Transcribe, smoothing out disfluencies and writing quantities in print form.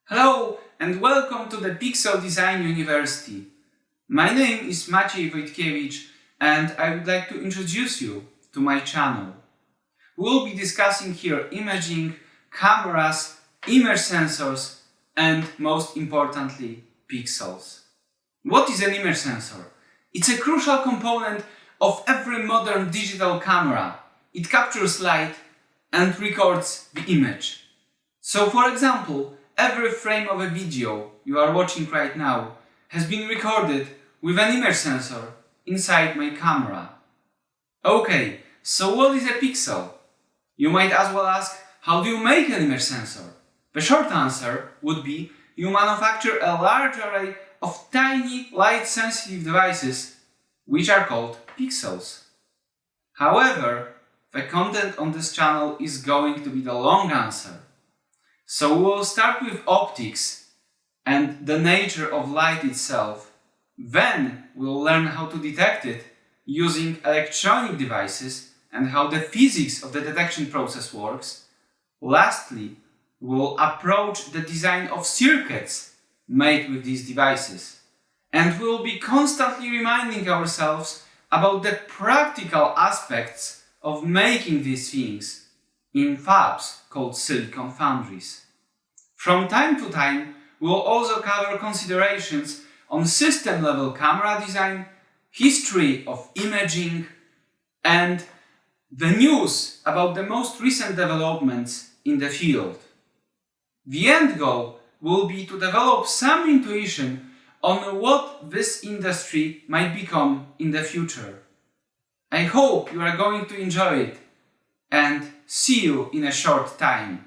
Hello and welcome to the Pixel Design University. My name is Maciej Wojtkiewicz and I would like to introduce you to my channel. We will be discussing here imaging, cameras, image sensors and most importantly, pixels. What is an image sensor? It's a crucial component of every modern digital camera. It captures light and records the image. So for example, every frame of a video you are watching right now has been recorded with an image sensor inside my camera. Okay, so what is a pixel? You might as well ask, how do you make an image sensor? The short answer would be, you manufacture a large array of tiny light-sensitive devices, which are called pixels. However, the content on this channel is going to be the long answer. So we'll start with optics and the nature of light itself. Then we'll learn how to detect it using electronic devices and how the physics of the detection process works. Lastly, we'll approach the design of circuits made with these devices. And we'll be constantly reminding ourselves about the practical aspects of making these things in fabs called silicon foundries. From time to time, we'll also cover considerations on system-level camera design, history of imaging, and the news about the most recent developments in the field. The end goal will be to develop some intuition on what this industry might become in the future. I hope you are going to enjoy it, and see you in a short time.